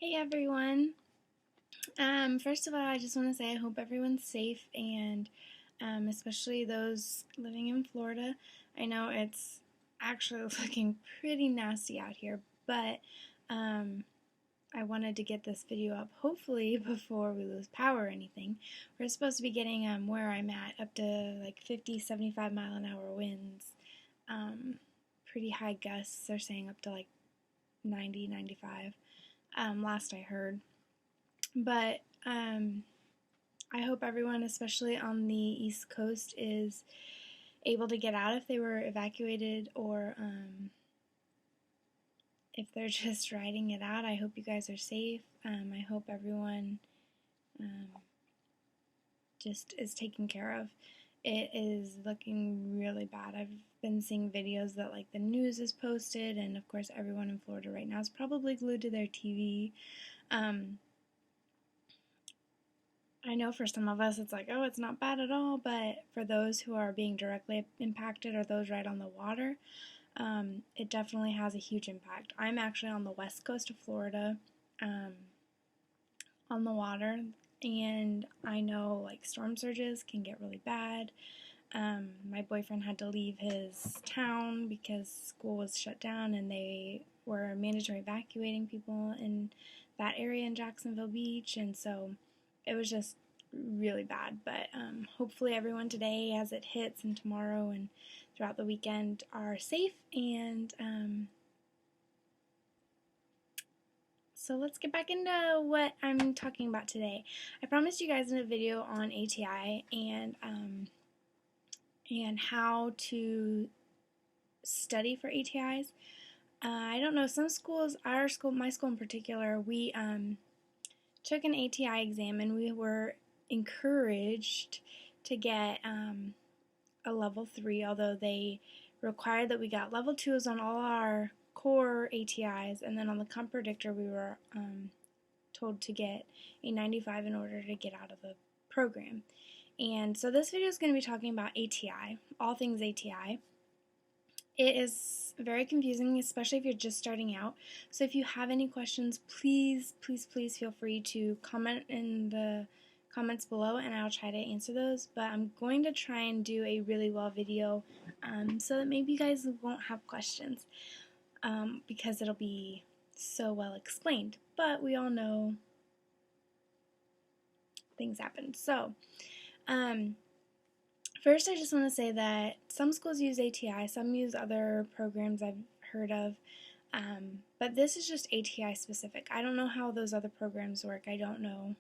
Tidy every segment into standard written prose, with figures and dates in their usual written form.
Hey everyone. First of all, I just want to say I hope everyone's safe and especially those living in Florida. I know it's actually looking pretty nasty out here, but um, I wanted to get this video up hopefully before we lose power or anything. We're supposed to be getting where I'm at up to like 50, 75 mile an hour winds. Pretty high gusts, they're saying up to like 90, 95. Last I heard. But I hope everyone, especially on the East Coast, is able to get out if they were evacuated or if they're just riding it out. I hope you guys are safe. I hope everyone just is taken care of. It is looking really bad. I've been seeing videos that like the news is posted, and of course everyone in Florida right now is probably glued to their TV. I know for some of us it's like, oh, it's not bad at all, but for those who are being directly impacted or those right on the water, it definitely has a huge impact. I'm actually on the west coast of Florida, on the water, and I know like storm surges can get really bad. My boyfriend had to leave his town because school was shut down and they were mandatory evacuating people in that area in Jacksonville Beach, and so it was just really bad. But hopefully everyone today, as it hits, and tomorrow and throughout the weekend, are safe. And so let's get back into what I'm talking about today. I promised you guys in a video on ATI and how to study for ATIs. I don't know, some schools, our school, my school in particular, we took an ATI exam and we were encouraged to get a level 3, although they required that we got level 2s on all our core ATIs, and then on the Comm Predictor we were told to get a 95 in order to get out of the program. And so this video is going to be talking about ATI, all things ATI. It is very confusing, especially if you're just starting out. So if you have any questions, please, please, please feel free to comment in the comments below and I'll try to answer those. But I'm going to try and do a really well video so that maybe you guys won't have questions because it'll be so well explained. But we all know things happen. So, first, I just want to say that some schools use ATI, some use other programs I've heard of, but this is just ATI specific. I don't know how those other programs work. I don't know,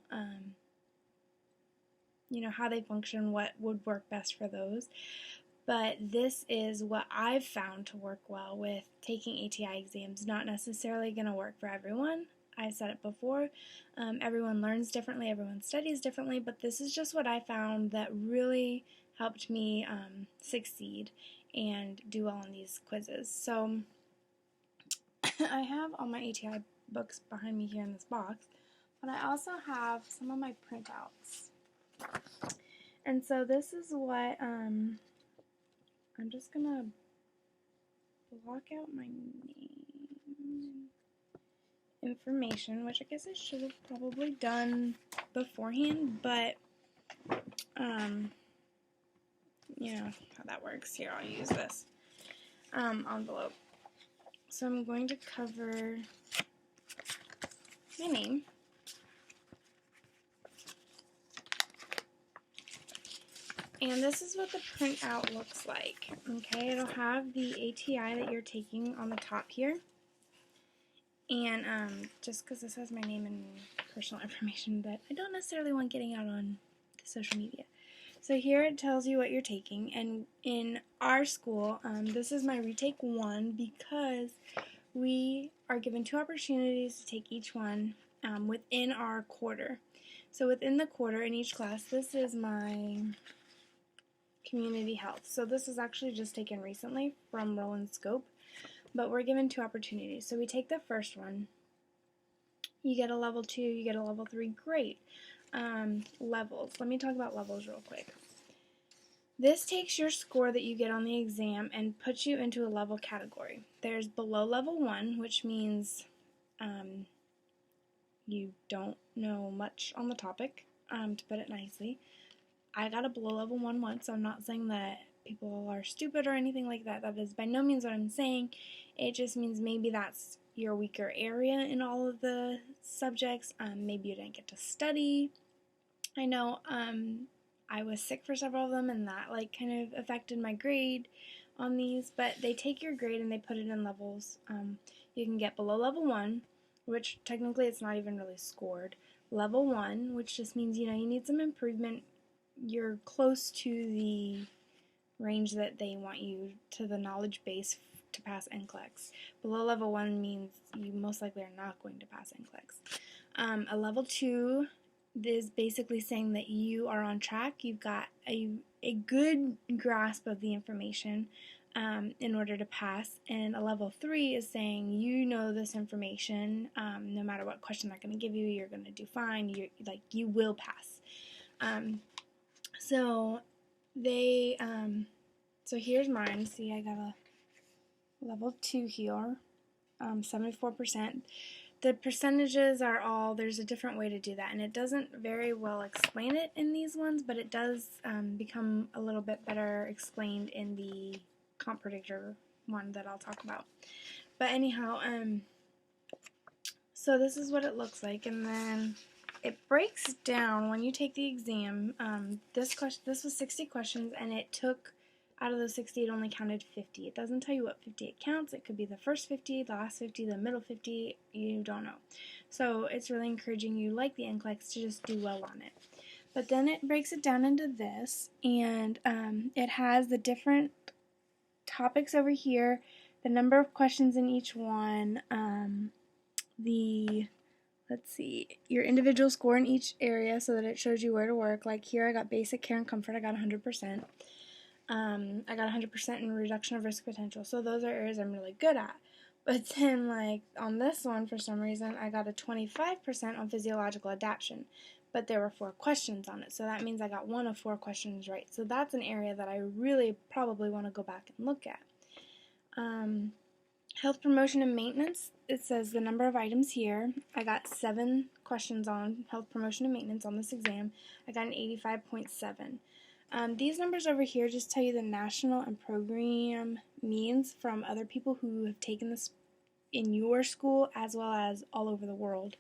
how they function, what would work best for those. But this is what I've found to work well with taking ATI exams. Not necessarily going to work for everyone. I said it before. Everyone learns differently, everyone studies differently, but this is just what I found that really helped me succeed and do well on these quizzes. So I have all my ATI books behind me here in this box, but I also have some of my printouts. And so this is what, I'm just going to block out my name information, which I guess I should have probably done beforehand, but you know how that works. Here, I'll use this envelope. So I'm going to cover my name. And this is what the printout looks like. Okay, it'll have the ATI that you're taking on the top here. And just because this has my name and personal information that I don't necessarily want getting out on social media. So here it tells you what you're taking, and in our school, this is my retake 1 because we are given 2 opportunities to take each one within our quarter. So within the quarter in each class, this is my community health. So this is actually just taken recently from Roland Scope, but we're given 2 opportunities. So we take the first one. You get a level 2, you get a level 3, great. Levels. Let me talk about levels real quick. This takes your score that you get on the exam and puts you into a level category. There's below level 1, which means you don't know much on the topic, to put it nicely. I got a below level 1 once, so I'm not saying that people are stupid or anything like that. That is by no means what I'm saying. It just means maybe that's your weaker area in all of the subjects. Maybe you didn't get to study. I know I was sick for several of them, and that like kind of affected my grade on these, but they take your grade and they put it in levels. You can get below level 1, which technically it's not even really scored. Level 1, which just means, you need some improvement. You're close to the range that they want you, to the knowledge base to pass NCLEX. Below level 1 means you most likely are not going to pass NCLEX. A level 2 is basically saying that you are on track. You've got a good grasp of the information in order to pass. And a level 3 is saying you know this information. No matter what question they're going to give you, you're going to do fine. You will pass. So here's mine. See, I got a level 2 here, 74%. The percentages are all, there's a different way to do that, and it doesn't very well explain it in these ones, but it does become a little bit better explained in the Comm Predictor one that I'll talk about. But anyhow, so this is what it looks like, and then it breaks down when you take the exam. This was 60 questions, and it took, out of those 60, it only counted 50. It doesn't tell you what 50 it counts. It could be the first 50, the last 50, the middle 50. You don't know. So it's really encouraging you, like the NCLEX, to just do well on it. But then it breaks it down into this, and it has the different topics over here, the number of questions in each one, let's see, your individual score in each area so that it shows you where to work. Like here I got basic care and comfort, I got 100%. I got 100% in reduction of risk potential, so those are areas I'm really good at. But then, like, on this one, for some reason, I got a 25% on physiological adaptation, but there were 4 questions on it, so that means I got 1 of 4 questions right. So that's an area that I really probably want to go back and look at. Health promotion and maintenance, it says the number of items here. I got 7 questions on health promotion and maintenance on this exam. I got an 85.7. These numbers over here just tell you the national and program means from other people who have taken this in your school as well as all over the world.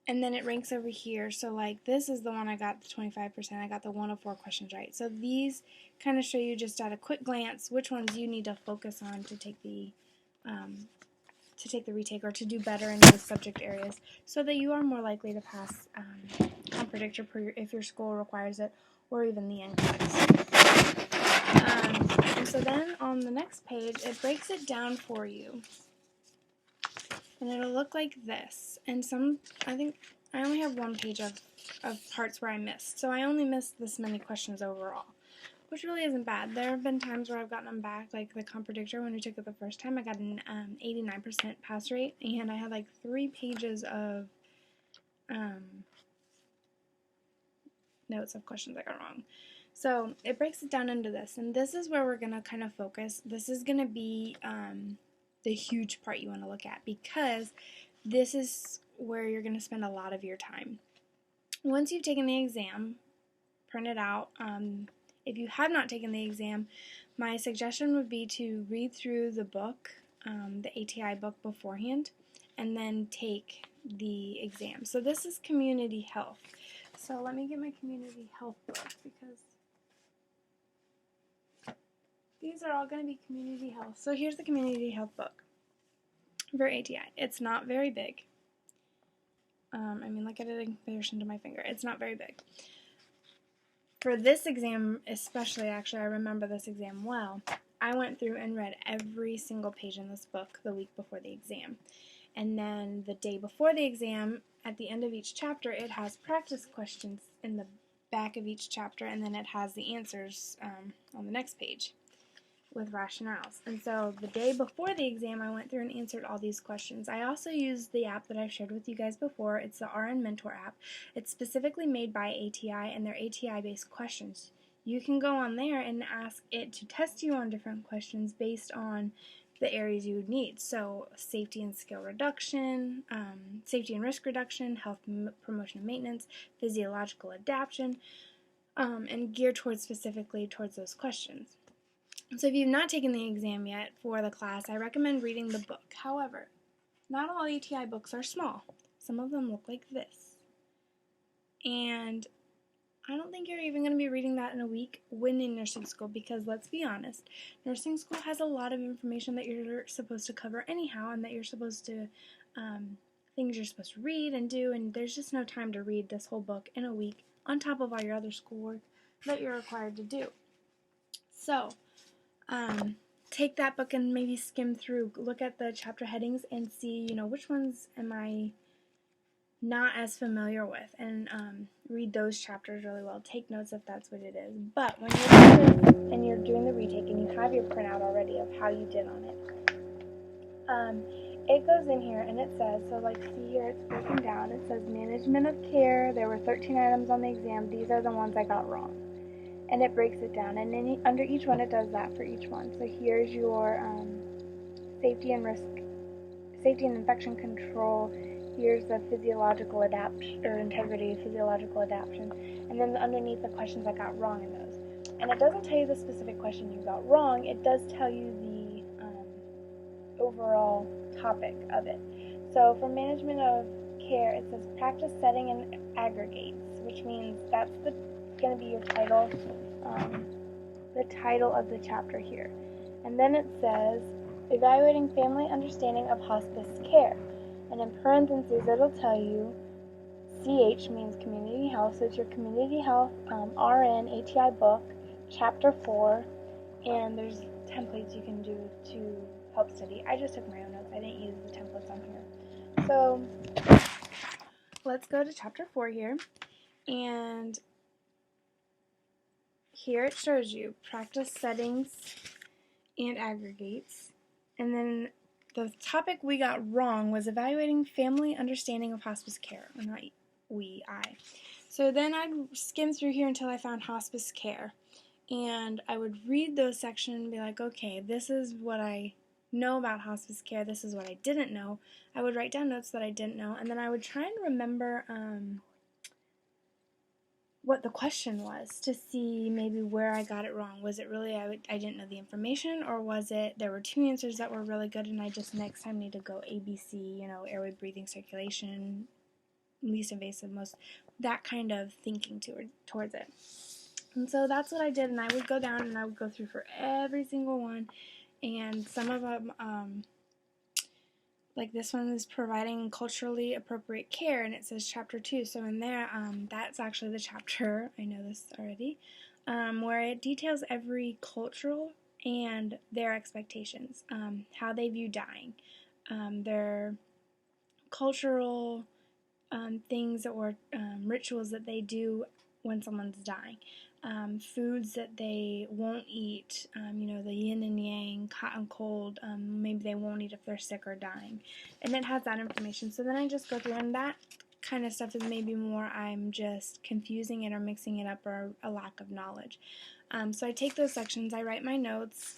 And then it ranks over here. So like this is the one I got the 25%. I got the 1 of 4 questions right. So these kind of show you just at a quick glance which ones you need to focus on to take the retake or to do better in those subject areas, so that you are more likely to pass Comm Predictor if your school requires it, or even the NCLEX. And so then on the next page, it breaks it down for you. And it'll look like this. And I think I only have 1 page of parts where I missed. So I only missed this many questions overall, which really isn't bad. There have been times where I've gotten them back, like the Comm Predictor when we took it the first time. I got an 89% pass rate, and I had like 3 pages of notes of questions I got wrong. So it breaks it down into this, and this is where we're going to kind of focus. This is going to be the huge part you want to look at, because this is where you're going to spend a lot of your time. Once you've taken the exam, print it out. If you have not taken the exam, my suggestion would be to read through the book, the ATI book beforehand, and then take the exam. So this is community health. So let me get my community health book, because these are all going to be community health. So here's the community health book for ATI. It's not very big. I mean, look at it in comparison to my finger. It's not very big. For this exam especially, actually, I remember this exam well. I went through and read every single page in this book the week before the exam. And then the day before the exam, at the end of each chapter, it has practice questions in the back of each chapter, and then it has the answers on the next page with rationales. And so the day before the exam, I went through and answered all these questions. I also used the app that I've shared with you guys before. It's the RN Mentor app. It's specifically made by ATI, and they're ATI-based questions. You can go on there and ask it to test you on different questions based on the areas you would need. So safety and skill reduction, safety and risk reduction, health promotion and maintenance, physiological adaptation, and geared specifically towards those questions. So if you've not taken the exam yet for the class, I recommend reading the book. However, not all ATI books are small. Some of them look like this. And I don't think you're even going to be reading that in a week when in nursing school, because let's be honest, nursing school has a lot of information that you're supposed to cover anyhow, and that you're supposed to, things you're supposed to read and do, and there's just no time to read this whole book in a week on top of all your other schoolwork that you're required to do. So, take that book and maybe skim through, look at the chapter headings and see, which ones am I not as familiar with, and read those chapters really well. Take notes if that's what it is. But when you're doing this and you're doing the retake and you have your printout already of how you did on it, it goes in here and it says, so like see here it's broken down. It says management of care. There were 13 items on the exam. These are the ones I got wrong. And it breaks it down, and then under each one it does that for each one. So here's your safety and infection control. Here's the physiological integrity, physiological adaptation, and then underneath the questions I got wrong in those. And it doesn't tell you the specific question you got wrong. It does tell you the overall topic of it. So for management of care, it says practice setting and aggregates, which means that's going to be your title, the title of the chapter here. And then it says evaluating family understanding of hospice care. And in parentheses, it'll tell you CH means community health, so it's your community health RN ATI book, chapter 4, and there's templates you can do to help study. I just took my own notes. I didn't use the templates on here. So let's go to chapter 4 here, and here it shows you practice settings and aggregates, and then the topic we got wrong was evaluating family understanding of hospice care. Or not I. So then I'd skim through here until I found hospice care. And I would read those sections and be like, okay, this is what I know about hospice care. This is what I didn't know. I would write down notes that I didn't know. And then I would try and remember what the question was to see maybe where I got it wrong. Was it really I didn't know the information, or was it there were two answers that were really good and I just next time need to go ABC, airway, breathing, circulation, least invasive, most, that kind of thinking towards it. And so that's what I did, and I would go down and I would go through for every single one, and some of them, like this one is providing culturally appropriate care, and it says chapter 2. So in there, that's actually the chapter, I know this already, where it details every cultural and their expectations, how they view dying, their cultural things or rituals that they do when someone's dying, foods that they won't eat, the yin and yang, hot and cold, maybe they won't eat if they're sick or dying, and it has that information. So then I just go through, and that kind of stuff is maybe more I'm just confusing it or mixing it up or a lack of knowledge. So I take those sections, I write my notes,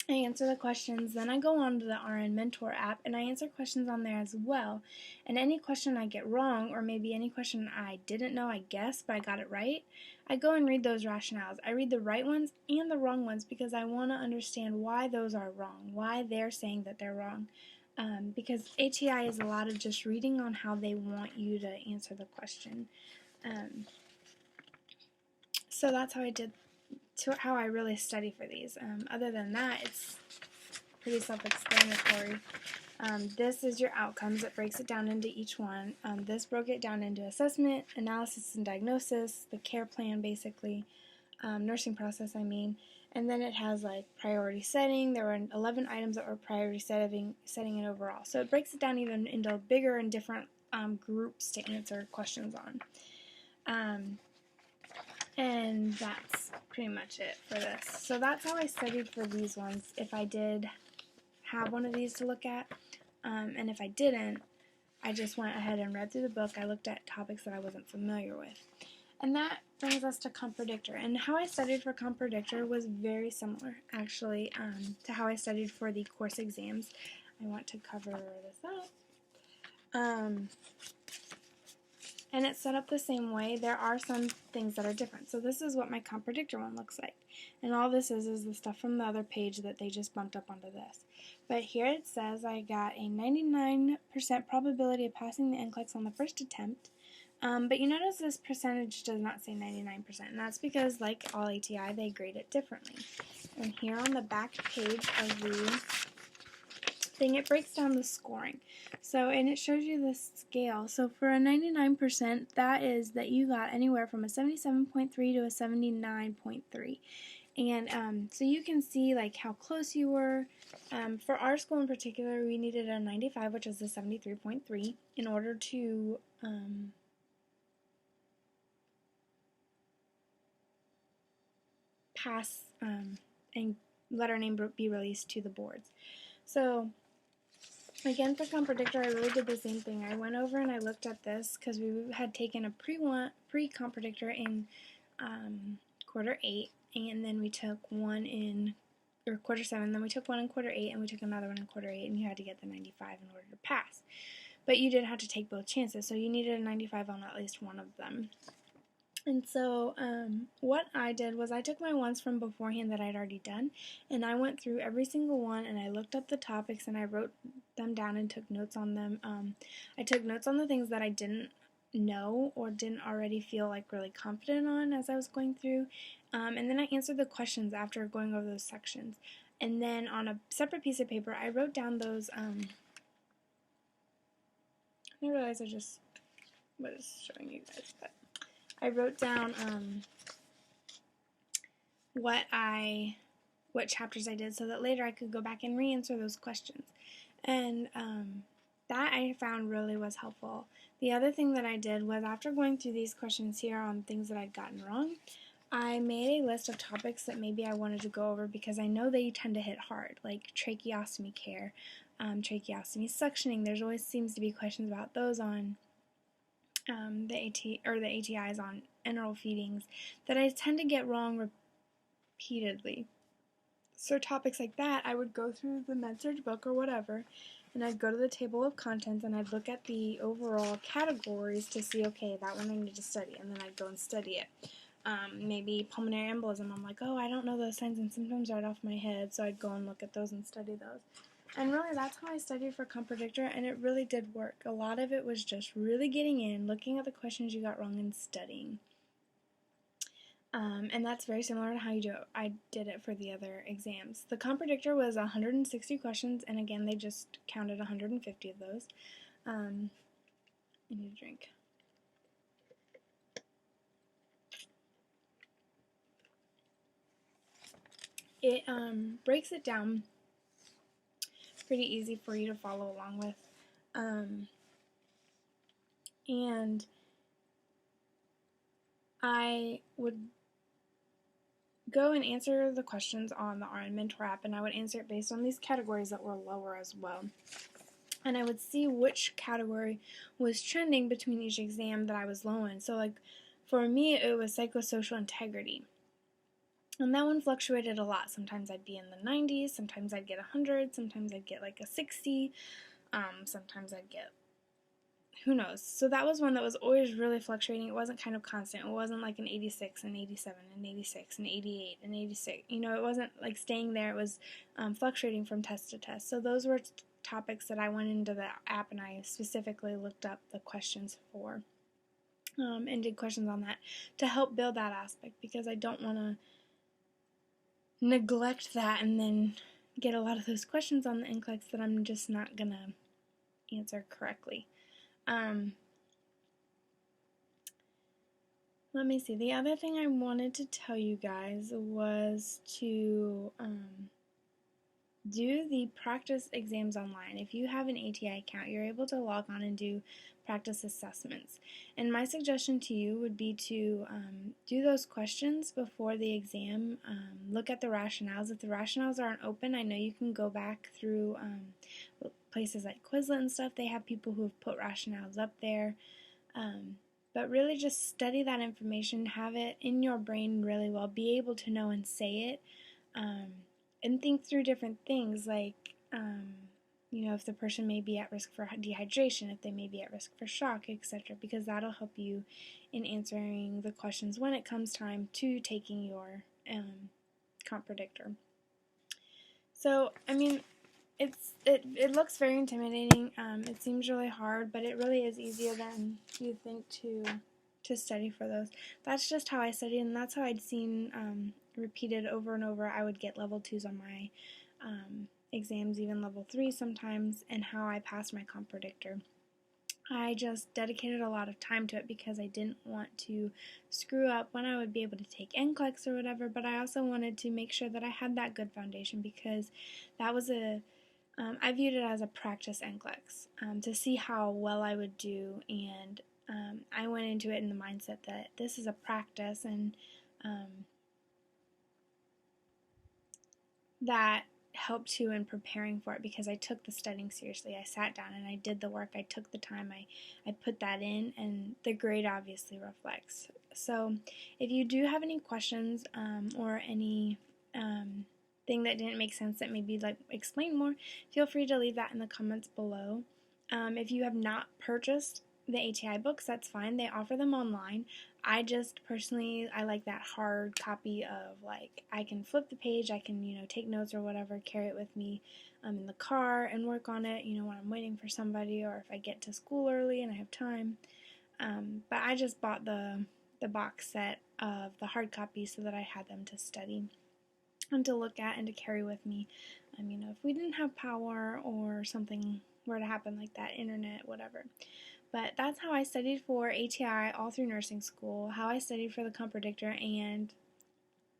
I answer the questions, then I go on to the RN Mentor app and I answer questions on there as well. And any question I get wrong, or maybe any question I didn't know I guessed but I got it right, I go and read those rationales. I read the right ones and the wrong ones because I want to understand why those are wrong, why they're saying that they're wrong. Because ATI is a lot of just reading on how they want you to answer the question. So that's how how I really study for these. Other than that, it's pretty self-explanatory. This is your outcomes. It breaks it down into each one. This broke it down into assessment, analysis and diagnosis, the care plan basically, nursing process and then it has like priority setting. There were 11 items that were priority setting it overall. So it breaks it down even into bigger and different groups to answer questions on. And that's pretty much it for this. So that's how I studied for these ones, if I did have one of these to look at. And if I didn't, I just went ahead and read through the book. I looked at topics that I wasn't familiar with. And that brings us to Comm Predictor. And how I studied for Comm Predictor was very similar, actually, to how I studied for the course exams. I want to cover this up. And it's set up the same way. There are some things that are different. So this is what my Comm Predictor one looks like. And all this is the stuff from the other page that they just bumped up onto this. But here it says I got a 99% probability of passing the NCLEX on the first attempt. But you notice this percentage does not say 99%, and that's because, like all ATI, they grade it differently. And here on the back page of the thing, it breaks down the scoring. So, and it shows you the scale. So for a 99%, that is that you got anywhere from a 77.3 to a 79.3. And so you can see like how close you were. For our school in particular, we needed a 95, which is a 73.3, in order to pass and let our name be released to the boards. So again, for Comm Predictor, I really did the same thing. I went over and I looked at this because we had taken a pre-Comm Predictor in quarter 8, and then we took one in quarter 7, then we took one in quarter 8, and we took another one in quarter 8, and you had to get the 95 in order to pass. But you did have to take both chances, so you needed a 95 on at least one of them. And so what I did was I took my ones from beforehand that I'd already done, and I went through every single one, and I looked up the topics, and I wrote them down and took notes on them. I took notes on the things that I didn't know or didn't already feel like really confident on as I was going through, and then I answered the questions after going over those sections. And then on a separate piece of paper, I wrote down those, I realize I just was showing you guys, but I wrote down what chapters I did so that later I could go back and re-answer those questions. And that I found really was helpful. The other thing that I did was, after going through these questions here on things that I'd gotten wrong, I made a list of topics that maybe I wanted to go over because I know they tend to hit hard, like tracheostomy care, tracheostomy suctioning. There's always seems to be questions about those on the ATIs on enteral feedings that I tend to get wrong repeatedly. So topics like that, I would go through the MedSurg book or whatever, and I'd go to the table of contents and I'd look at the overall categories to see, okay, that one I need to study, and then I'd go and study it. Maybe pulmonary embolism, I'm like, oh, I don't know those signs and symptoms right off my head, so I'd go and look at those and study those. And really, that's how I studied for Comm Predictor, and it really did work. A lot of it was just really getting in, looking at the questions you got wrong, and studying. And that's very similar to how I did it for the other exams. The Comm Predictor was 160 questions, and again, they just counted 150 of those. I need a drink. It breaks it down pretty easy for you to follow along with. And I would go and answer the questions on the RN Mentor app, and I would answer it based on these categories that were lower as well. And I would see which category was trending between each exam that I was low in. So, like, for me, it was Psychosocial Integrity. And that one fluctuated a lot. Sometimes I'd be in the 90s, sometimes I'd get 100, sometimes I'd get like a 60, sometimes I'd get, who knows. So that was one that was always really fluctuating. It wasn't kind of constant. It wasn't like an 86 and 87 and 86 and 88 and 86. You know, it wasn't like staying there. It was fluctuating from test to test. So those were topics that I went into the app and I specifically looked up the questions for and did questions on that to help build that aspect, because I don't want to neglect that and then get a lot of those questions on the NCLEX that I'm just not going to answer correctly. Let me see. The other thing I wanted to tell you guys was to do the practice exams online. If you have an ATI account, you're able to log on and do practice assessments. And my suggestion to you would be to do those questions before the exam. Look at the rationales. If the rationales aren't open, I know you can go back through places like Quizlet and stuff. They have people who have put rationales up there. but really just study that information, have it in your brain really well, be able to know and say it, and think through different things like, if the person may be at risk for dehydration, if they may be at risk for shock, etc., because that'll help you in answering the questions when it comes time to taking your Comm Predictor. So, it looks very intimidating. It seems really hard, but it really is easier than you think to study for those. That's just how I studied, and that's how I'd seen repeated over and over. I would get level 2s on my exams, even level 3 sometimes, and how I passed my Comm Predictor. I just dedicated a lot of time to it because I didn't want to screw up when I would be able to take NCLEX or whatever, but I also wanted to make sure that I had that good foundation because that was I viewed it as a practice NCLEX to see how well I would do, and I went into it in the mindset that this is a practice, and that helped too in preparing for it because I took the studying seriously. I sat down and I did the work. I took the time. I put that in, and the grade obviously reflects. So if you do have any questions or any thing that didn't make sense that maybe like explain more, feel free to leave that in the comments below. If you have not purchased the ATI books, that's fine. They offer them online. I just personally, I like that hard copy of, like, I can flip the page, I can, take notes or whatever, carry it with me in the car and work on it, when I'm waiting for somebody or if I get to school early and I have time. But I just bought the box set of the hard copies so that I had them to study and to look at and to carry with me. If we didn't have power or something were to happen like that, internet, whatever. But that's how I studied for ATI all through nursing school, how I studied for the Comm Predictor, and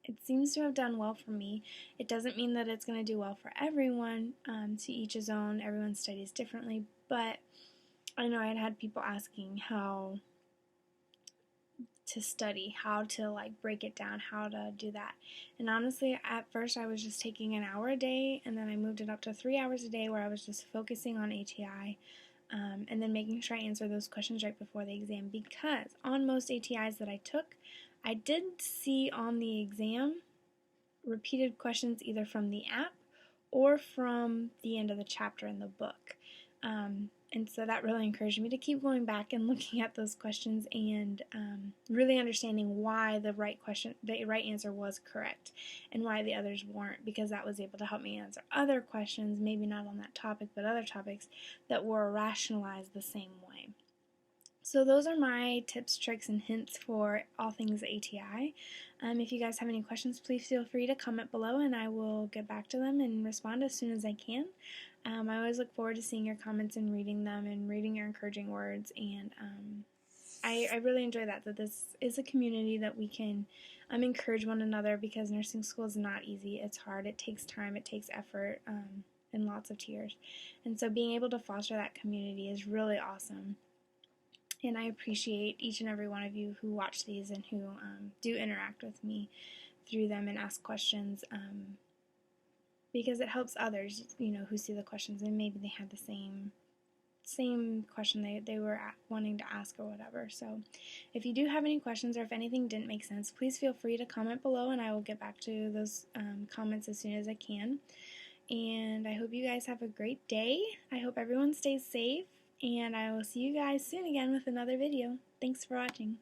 it seems to have done well for me. It doesn't mean that it's going to do well for everyone, to each his own. Everyone studies differently, but I know I had people asking how to study, how to break it down, how to do that. And honestly, at first I was just taking an hour a day, and then I moved it up to 3 hours a day where I was just focusing on ATI. And then making sure I answer those questions right before the exam, because on most ATIs that I took, I did see on the exam repeated questions either from the app or from the end of the chapter in the book. And so that really encouraged me to keep going back and looking at those questions and really understanding why the right answer was correct and why the others weren't, because that was able to help me answer other questions, maybe not on that topic, but other topics that were rationalized the same way. So those are my tips, tricks, and hints for all things ATI. If you guys have any questions, please feel free to comment below and I will get back to them and respond as soon as I can. I always look forward to seeing your comments and reading them and reading your encouraging words, and I really enjoy that this is a community that we can encourage one another, because nursing school is not easy. It's hard. It takes time. It takes effort and lots of tears. And so being able to foster that community is really awesome. And I appreciate each and every one of you who watch these and who do interact with me through them and ask questions, because it helps others, who see the questions and maybe they had the same question they were wanting to ask or whatever. So if you do have any questions or if anything didn't make sense, please feel free to comment below and I will get back to those comments as soon as I can. And I hope you guys have a great day. I hope everyone stays safe, and I will see you guys soon again with another video. Thanks for watching.